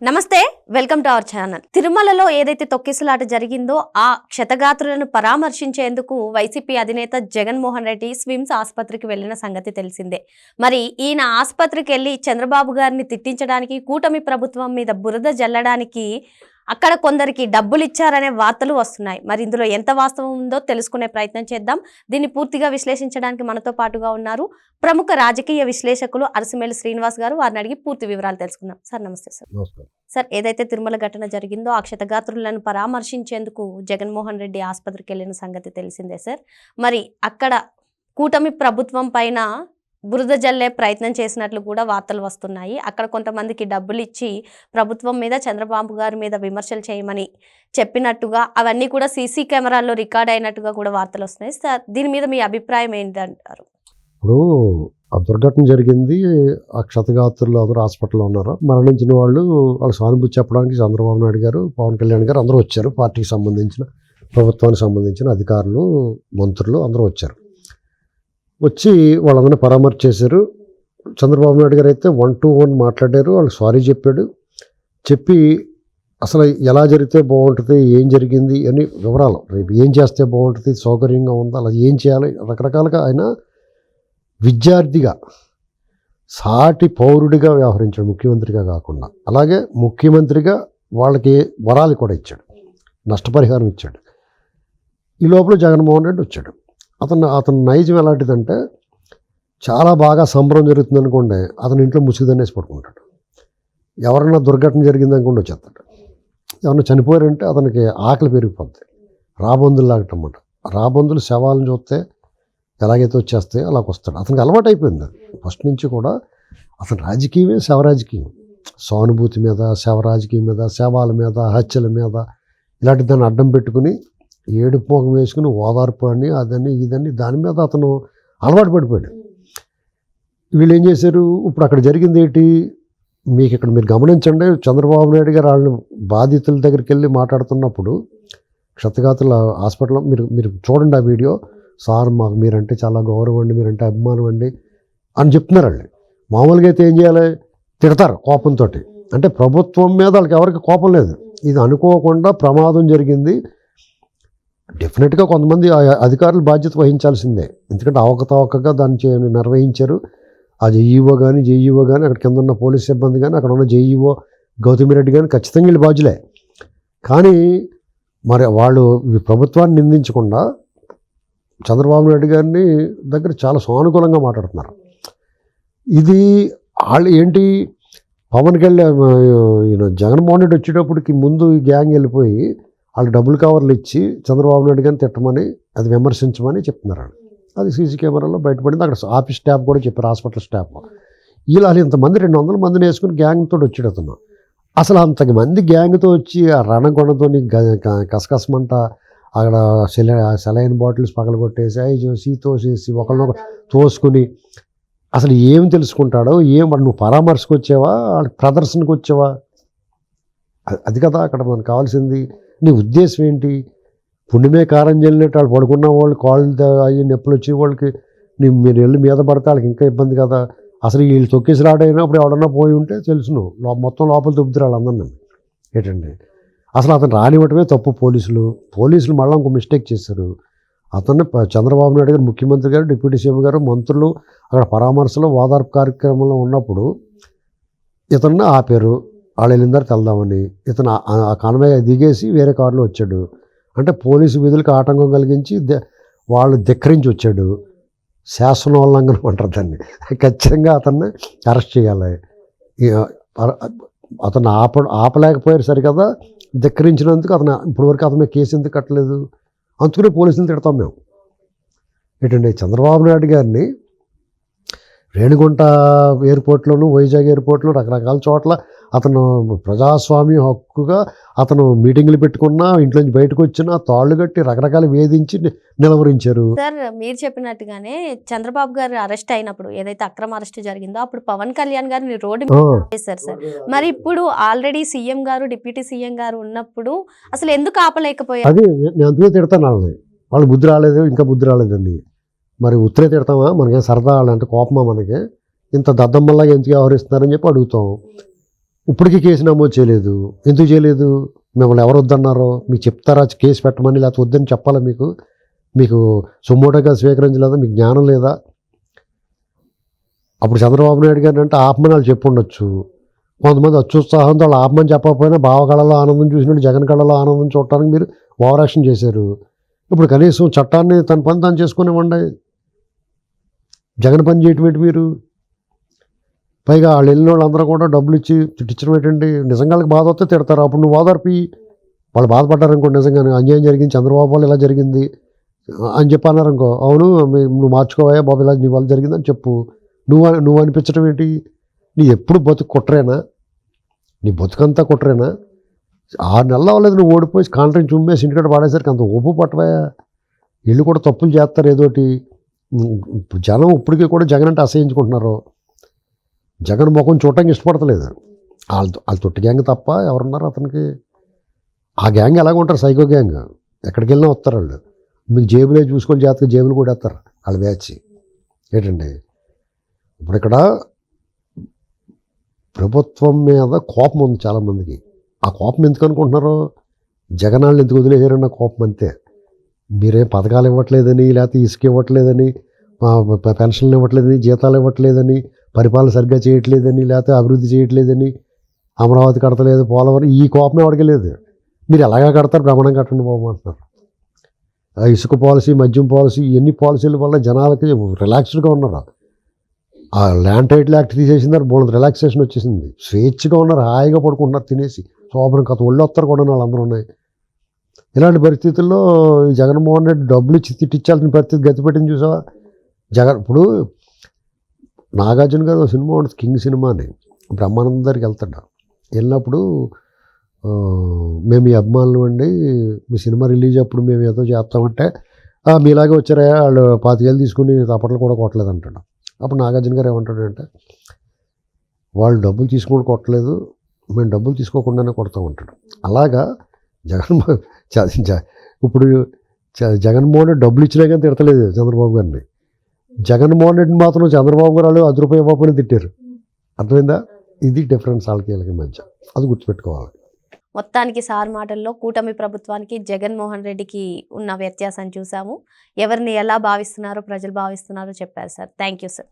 నమస్తే, welcome to our channel. తిరుమలలో ఏదైతే తొక్కిసలాట జరిగిందో ఆ క్షతగాత్రులను పరామర్శించేందుకు వైసీపీ అధినేత జగన్మోహన్ రెడ్డి స్విమ్స్ ఆసుపత్రికి వెళ్లిన సంగతి తెలిసిందే. మరి ఈయన ఆసుపత్రికి వెళ్లి చంద్రబాబు గారిని తిట్టించడానికి, కూటమి ప్రభుత్వం మీద బురద జల్లడానికి అక్కడ కొందరికి డబ్బులు ఇచ్చారనే వార్తలు వస్తున్నాయి. మరి ఇందులో ఎంత వాస్తవం ఉందో తెలుసుకునే ప్రయత్నం చేద్దాం. దీన్ని పూర్తిగా విశ్లేషించడానికి మనతో పాటుగా ఉన్నారు ప్రముఖ రాజకీయ విశ్లేషకులు అరసిమేలి శ్రీనివాస్ గారు. వారిని అడిగి పూర్తి వివరాలు తెలుసుకుందాం. సార్ నమస్తే. సార్ ఏదైతే తిరుమల ఘటన జరిగిందో ఆ క్షతగాత్రులను పరామర్శించేందుకు జగన్మోహన్ రెడ్డి ఆసుపత్రికి వెళ్ళిన సంగతి తెలిసిందే సార్. మరి అక్కడ కూటమి ప్రభుత్వం పైన బురద జల్లే ప్రయత్నం చేసినట్లు కూడా వార్తలు వస్తున్నాయి. అక్కడ కొంతమందికి డబ్బులు ఇచ్చి ప్రభుత్వం మీద, చంద్రబాబు గారి మీద విమర్శలు చేయమని చెప్పినట్టుగా అవన్నీ కూడా సీసీ కెమెరాల్లో రికార్డ్ అయినట్టుగా కూడా వార్తలు వస్తున్నాయి. సార్ దీని మీద మీ అభిప్రాయం ఏంటంటారు? ఇప్పుడు ఆ దుర్ఘటన జరిగింది, ఆ క్షతగాత్రులు అందరూ హాస్పిటల్లో ఉన్నారు. మరణించిన వాళ్ళు సానుభూతి చెప్పడానికి చంద్రబాబు నాయుడు గారు, పవన్ కళ్యాణ్ గారు అందరూ వచ్చారు. పార్టీకి సంబంధించిన, ప్రభుత్వానికి సంబంధించిన అధికారులు, మంత్రులు అందరూ వచ్చారు. వచ్చి వాళ్ళందరినీ పరామర్శ చేశారు. చంద్రబాబు నాయుడు గారు అయితే 1-to-1 మాట్లాడారు. వాళ్ళు సారీ చెప్పి అసలు ఎలా జరిగితే బాగుంటుంది, ఏం జరిగింది అని వివరాలు, రేపు ఏం చేస్తే బాగుంటుంది, సౌకర్యంగా ఉందా, అలా ఏం చేయాలి, రకరకాలుగా ఆయన విద్యార్థిగా, సాటి పౌరుడిగా వ్యవహరించాడు, ముఖ్యమంత్రిగా కాకుండా. అలాగే ముఖ్యమంత్రిగా వాళ్ళకి వరాలు కూడా ఇచ్చాడు, నష్టపరిహారం ఇచ్చాడు. ఈ లోపల జగన్మోహన్ రెడ్డి వచ్చాడు. అతను నైజం ఎలాంటిదంటే, చాలా బాగా సంబరం జరుగుతుంది అనుకోండి, అతని ఇంట్లో ముసుగుదనేసి పడుకుంటాడు. ఎవరన్నా దుర్ఘటన జరిగింది అనుకోండి వచ్చేస్తాడు. ఎవరన్నా చనిపోయారంటే అతనికి ఆకలి పెరిగిపోద్ది. రాబందులు లాగటమాట. రాబందులు శవాలను చూస్తే ఎలాగైతే వచ్చేస్తాయో అలాగ వస్తాడు. అతనికి అలవాటు అయిపోయింది ఫస్ట్ నుంచి కూడా. అతని రాజకీయమే శవరాజకీయం. సానుభూతి మీద, శవరాజకీయం మీద, శవాల మీద, హత్యల మీద, ఇలాంటి దాన్ని అడ్డం పెట్టుకుని ఏడుపు మొహం వేసుకుని ఓదార్పు అని అదని ఇదని దాని మీద అతను అలవాటు పడిపోయాడు. వీళ్ళు ఏం చేశారు, ఇప్పుడు అక్కడ జరిగింది ఏంటి మీకు ఇక్కడ మీరు గమనించండి. చంద్రబాబు నాయుడు గారు వాళ్ళని బాధితుల దగ్గరికి వెళ్ళి మాట్లాడుతున్నప్పుడు, క్షతగాత్రుల హాస్పిటల్లో మీరు చూడండి ఆ వీడియో. సార్ మాకు మీరంటే చాలా గౌరవం అండి, మీరంటే అభిమానం అండి అని చెప్తున్నారు వాళ్ళు. మామూలుగా అయితే ఏం చేయాలి, తిడతారు కోపంతో. అంటే ప్రభుత్వం మీద వాళ్ళకి ఎవరికి కోపం లేదు. ఇది అనుకోకుండా ప్రమాదం జరిగింది, డెఫినెట్గా కొంతమంది అధికారులు బాధ్యత వహించాల్సిందే. ఎందుకంటే అవకతవకగా దాన్ని నిర్వహించారు. ఆ జేఈఓ కానీ అక్కడ కింద ఉన్న పోలీస్ సిబ్బంది కానీ, అక్కడ ఉన్న జేఈఓ గౌతమిరెడ్డి కానీ ఖచ్చితంగా వీళ్ళు బాధ్యులే. కానీ మరి వాళ్ళు ప్రభుత్వాన్ని నిందించకుండా చంద్రబాబు నాయుడు గారిని దగ్గర చాలా సానుకూలంగా మాట్లాడుతున్నారు. ఇది వాళ్ళు ఏంటి, పవన్ కళ్యాణ్ జగన్మోహన్ రెడ్డి వచ్చేటప్పటికి ముందు ఈ గ్యాంగ్ వెళ్ళిపోయి వాళ్ళు డబ్బులు కవర్లు ఇచ్చి చంద్రబాబు నాయుడు గారిని తిట్టమని, అది విమర్శించమని చెప్తున్నారు. అది సీసీ కెమెరాలో బయటపడింది. అక్కడ ఆఫీస్ స్టాఫ్ కూడా చెప్పారు, హాస్పిటల్ స్టాఫ్. ఇలా ఇంతమంది 200 మందిని వేసుకుని గ్యాంగ్తో వచ్చాడు అతను. అసలు అంతమంది గ్యాంగ్తో వచ్చి ఆ రణగొండతో కసకసమంట అక్కడ సెలైన్ బాటిల్స్ పగలగొట్టేసి, ఐజోసి తోసేసి, ఒకరినొకరు తోసుకుని అసలు ఏం తెలుసుకుంటాడో, నువ్వు పరామర్శకు వచ్చావా, ప్రదర్శనకు వచ్చావా? అది కదా అక్కడ మనకు కావాల్సింది. నీ ఉద్దేశం ఏంటి? పుణ్యమే కారం చెల్లినట్టు వాళ్ళు పడుకున్న వాళ్ళు కాళ్ళు అయ్యి నొప్పులు వచ్చి వాళ్ళకి మీరు వెళ్ళి మీద పడితే వాళ్ళకి ఇంకా ఇబ్బంది కదా. అసలు వీళ్ళు తొక్కేసి రాడైనప్పుడు ఎవడన్నా పోయి ఉంటే తెలుసును, మొత్తం లోపల దొబ్బుతారు వాళ్ళందరినీ. ఏంటండి అసలు అతను రానివ్వటమే తప్పు. పోలీసులు మళ్ళీ ఇంకో మిస్టేక్ చేశారు. అతన్ని చంద్రబాబు నాయుడు గారు, ముఖ్యమంత్రి గారు, డిప్యూటీ సీఎం గారు, మంత్రులు అక్కడ పరామర్శలో ఓదార్పు కార్యక్రమంలో ఉన్నప్పుడు ఇతన్ని ఆపారు. వాళ్ళు వెళ్ళిందారు తెల్దామని. ఇతను ఆ కాన్వాయ్ దిగేసి వేరే కారులో వచ్చాడు. అంటే పోలీసు విధులకు ఆటంకం కలిగించి వాళ్ళు ధిక్కరించి వచ్చాడు. శాసనోల్లంఘనం అంటారు దాన్ని. ఖచ్చితంగా అతన్ని అరెస్ట్ చేయాలి. అతను ఆపలేకపోయారు సరికదా, ధిక్కరించినందుకు ఇప్పటివరకు అతని కేసు ఎందుకు కట్టలేదు, అందుకనే పోలీసులు తిడతాం మేము. ఏంటంటే చంద్రబాబు నాయుడు గారిని రేణిగుంట ఎయిర్పోర్ట్లోను, వైజాగ్ ఎయిర్పోర్ట్లో, రకరకాల చోట్ల అతను ప్రజాస్వామ్య హక్కుగా అతను మీటింగ్లు పెట్టుకున్నా, ఇంట్లోంచి బయటకు వచ్చినా తాళ్ళు కట్టి రకరకాల వేధించి నిలవరించారు. సార్ మీరు చెప్పినట్టుగానే చంద్రబాబు గారు అరెస్ట్ అయినప్పుడు, ఏదైతే అక్రమ అరెస్ట్ జరిగిందో అప్పుడు పవన్ కళ్యాణ్ గారిని రోడ్డు చేశారు సార్. మరి ఇప్పుడు ఆల్రెడీ సీఎం గారు, డిప్యూటీ సీఎం గారు ఉన్నప్పుడు అసలు ఎందుకు ఆపలేకపోయారు? అది నేను అందుకే తిడతాను వాళ్ళని. వాళ్ళు బుద్ధి రాలేదు, ఇంకా బుద్ధి రాలేదండి. మరి ఉత్తరే తిడతామా? మనకేం సరదా వాళ్ళంటే కోపమా? మనకి ఇంత దద్దమ్మల్లాగా ఎందుకు వ్యవహరిస్తున్నారని చెప్పి అడుగుతాం. ఇప్పటికీ కేసు నమోదు చేయలేదు. ఎందుకు చేయలేదు? మిమ్మల్ని ఎవరు వద్దన్నారో మీకు చెప్తారా కేసు పెట్టమని, లేకపోతే వద్దని చెప్పాలా? మీకు సుమోటోగా స్వీకరించలేదా? మీకు జ్ఞానం లేదా? అప్పుడు చంద్రబాబు నాయుడు గారిని అంటే ఆపమని వాళ్ళు చెప్పుండొచ్చు. కొంతమంది అత్యుత్సాహంతో వాళ్ళు ఆపమని చెప్పకపోయినా బావ కళలో ఆనందం చూసినట్టు జగన్ కళలో ఆనందం చూడటానికి మీరు ఓవర్ యాక్షన్ చేశారు. ఇప్పుడు కనీసం చట్టాన్ని తన పని తాను చేసుకునివ్వండి. జగన్ పని చేయటం ఏంటి మీరు? పైగా వాళ్ళు వెళ్ళిన వాళ్ళందరూ కూడా డబ్బులు ఇచ్చి తిట్టించడం ఏంటండి? నిజంగా వాళ్ళకి బాధ వస్తే తిడతారు. అప్పుడు నువ్వు ఓదార్పి వాళ్ళు బాధపడ్డారనుకో, నిజంగానే అన్యాయం జరిగింది, చంద్రబాబు వాళ్ళు ఇలా జరిగింది అని చెప్పి అన్నారనుకో, అవును నువ్వు మార్చుకోవా బాబు, ఇలా నీ వల్ల జరిగిందని చెప్పు. నువ్వు అనిపించడం ఏంటి? నీ ఎప్పుడు బతుకు కుట్రేనా? నీ బతుకంతా కుట్రేనా? 6 నెలలు అవ్వలేదు నువ్వు ఓడిపోయి కాంట్రాక్ట్ చుమ్మేసి ఇంటికాడ పాడేసరికి అంత ఒప్పు పట్టవా? వీళ్ళు కూడా తప్పులు చేస్తారు ఏదోటి. జనం ఇప్పటికీ కూడా జగన్ అంటే అసహించుకుంటున్నారు. జగన్ ముఖం చూడటానికి ఇష్టపడతలేదు. వాళ్ళ తొట్టి గ్యాంగ్ తప్ప ఎవరున్నారు అతనికి? ఆ గ్యాంగ్ ఎలాగ ఉంటారు? Psycho gang. ఎక్కడికి వెళ్ళినా వస్తారు వాళ్ళు. మీకు జేబులే చూసుకొని జాతక జేబులు కూడా వేస్తారు వాళ్ళ బ్యాచ్. ఏంటండి ఇప్పుడు ఇక్కడ ప్రభుత్వం మీద కోపం ఉంది చాలామందికి. ఆ కోపం ఎందుకు అనుకుంటున్నారు? జగన్ వాళ్ళు ఎందుకు వదిలేసారన్న కోపం అంతే. మీరేం పథకాలు ఇవ్వట్లేదని, లేకపోతే ఇసుక ఇవ్వట్లేదని, పెన్షన్లు ఇవ్వట్లేదని, జీతాలు ఇవ్వట్లేదని, పరిపాలన సరిగ్గా చేయట్లేదని, లేకపోతే అభివృద్ధి చేయట్లేదని, అమరావతి కడతలేదు, పోలవరం, ఈ కోపం ఎవరికి లేదు. మీరు ఎలాగా కడతారు? బ్రహ్మాండం కట్టండి బాబు అంటున్నారు. ఆ ఇసుక పాలసీ, మద్యం పాలసీ, ఎన్ని పాలసీల వల్ల జనాలకి రిలాక్స్డ్గా ఉన్నారు. ఆ ల్యాండ్ టైటిల్ యాక్ట్ తీసేసిందారు, బోల్డ్ రిలాక్సేషన్ వచ్చేసింది. స్వేచ్ఛగా ఉన్నారు, హాయిగా పడుకుంటున్నారు తినేసి. శోభనం కథ ఒళ్ళు వస్తారు కూడా వాళ్ళందరూ ఉన్నాయి. ఇలాంటి పరిస్థితుల్లో జగన్మోహన్ రెడ్డి డబ్బులు ఇచ్చి తిట్టించాల్సిన పరిస్థితి గతిపెట్టింది చూసావా? ఇప్పుడు నాగార్జున గారు ఒక సినిమా ఉంటుంది, కింగ్ సినిమా అని. బ్రహ్మానందం దగ్గరికి వెళ్తాడు. వెళ్ళినప్పుడు మేము ఈ అభిమానులు అండి, మీ సినిమా రిలీజ్ అప్పుడు మేము ఏదో చేస్తామంటే, మీలాగే వచ్చారా, వాళ్ళు 25,000 తీసుకుని తప్పట్లు కూడా కొట్టలేదు అంటాడు. అప్పుడు నాగార్జున గారు ఏమంటాడంటే, వాళ్ళు డబ్బులు తీసుకొని కొట్టలేదు, మేము డబ్బులు తీసుకోకుండానే కొడతాం అంటాడు. అలాగా ఇప్పుడు జగన్మోహన్ రెడ్డి డబ్బులు ఇచ్చినా కానీ తిడతలేదు చంద్రబాబు గారిని. జగన్మోహన్ రెడ్డిని మాత్రం చంద్రబాబు గారు వాళ్ళు 10 రూపాయలు ఇవ్వకపోయినా తిట్టారు. అర్థమైందా? ఇది డిఫరెన్స్ వాళ్ళకి వీళ్ళకి మధ్య. అది గుర్తుపెట్టుకోవాలి. మొత్తానికి సార్ మాటల్లో కూటమి ప్రభుత్వానికి జగన్మోహన్ రెడ్డికి ఉన్న వ్యత్యాసం చూసాము. ఎవరిని ఎలా భావిస్తున్నారో ప్రజలు భావిస్తున్నారో చెప్పారు సార్. Thank you sir.